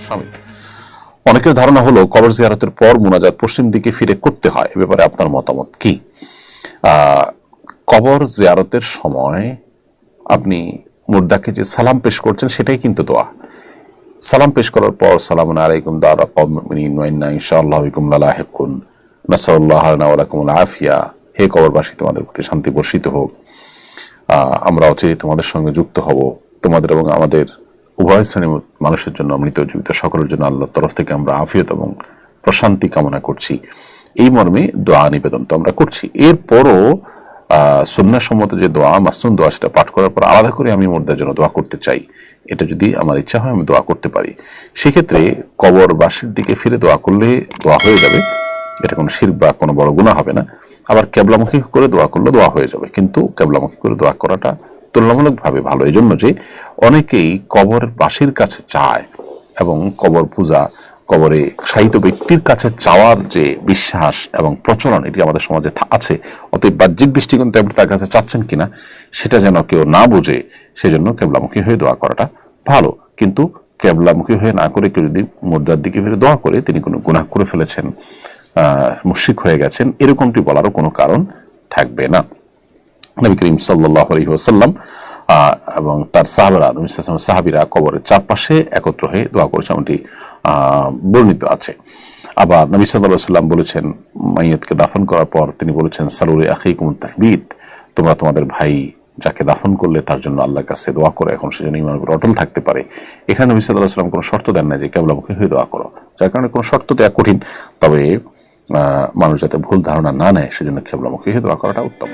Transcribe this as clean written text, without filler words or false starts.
শামিল। অনেকের ধারণা হলো কবর জিয়ারতের পর মুনাজাত পশ্চিম দিকে ফিরে করতে হয়, এ ব্যাপারে আপনার মতামত কি? কবর জিয়ারতের সময় আপনি মুর্দাকে যে সালাম পেশ করছেন সেটাই কিন্তু দোয়া। সালাম পেশ করার পর সালামুন আলাইকুম দারা কওমিন মুমিনিন ওয়া ইন্না ইনশাআল্লাহু বিকুম লালাহিকুন নাসাল্লাহু লানা ওয়া লাকুমুল আফিয়া, হে কবরবাসী তোমাদের প্রতি শান্তি বর্ষিত হোক, আমরা অচিরে তোমাদের সঙ্গে যুক্ত হব, তোমাদের এবং আমাদের উভয় শ্রেণীর মানুষের জন্য, মৃত জীবিত সকলের জন্য আল্লাহর তরফ থেকে আমরা আফিয়ত এবং প্রশান্তি কামনা করছি, এই মর্মে দোয়া নিবেদন তো আমরা করছি। এরপরও সুন্নাহসম্মত যে দোয়া, মাসনুন দোয়া, সেটা পাঠ করার পর আলাদা করে আমি মুর্দার জন্য দোয়া করতে চাই, এটা যদি আমার ইচ্ছা হয় আমি দোয়া করতে পারি। সেক্ষেত্রে কবরবাসীর দিকে ফিরে দোয়া করলে দোয়া হয়ে যাবে, এটা কোনো শিরক বা কোনো বড় গুনাহ হবে না। আবার কেবলামুখী করে দোয়া করলে দোয়া হয়ে যাবে, কিন্তু কেবলামুখী করে দোয়া করাটা তুলনামূলকভাবে ভালো। এই জন্য যে অনেকেই কবরবাসীর কাছে চায় এবং কবর পূজা, কবরে শায়িত ব্যক্তির কাছে চাওয়ার যে বিশ্বাস এবং প্রচলন, এটি আমাদের সমাজে আছে। অতএব বাহ্যিক দৃষ্টিকোণ থেকে আপনি তার কাছে চাচ্ছেন কিনা সেটা যেন কেউ না বোঝে, সেজন্য কেবলামুখী হয়ে দোয়া করাটা ভালো। কিন্তু কেবলামুখী হয়ে না করে কেউ যদি মুর্দার দিকে ফিরে দোয়া করে, তিনি কোনো গুনাহ করে ফেলেছেন, মুশরিক হয়ে গেছেন, এরকমটি বলারও কোনো কারণ থাকবে না। নবী করিম সাল্লাল্লাহু আলাইহি ওয়াসাল্লাম এবং তার সাহাবীরা কবরের চারপাশে একত্র হয়ে দোয়া করেছেন, এমনটি বর্ণিত আছে। আবার নবী সাল্লাল্লাহু আলাইহি ওয়াসাল্লাম বলেছেন, মাইয়িতকে দাফন করার পর তিনি বলেছেন, সালুরি আখিকুম তাসবিত, তোমরা তোমাদের ভাই যাকে দাফন করলে তার জন্য আল্লাহর কাছে দোয়া করো, এখন সেজন্য ঈমানের উপর অটল থাকতে পারে। এখানে নবী সাল্লাল্লাহু আলাইহি ওয়াসাল্লাম কোনো শর্ত দেন না যে কিবলামুখী হয়ে দোয়া করো, যার কারণে কোনো শর্ত দেওয়া কঠিন। তবে মানুষ যাতে ভুল ধারণা না নেয়, সেজন্য কিবলামুখী হয়ে দোয়া করাটা উত্তম।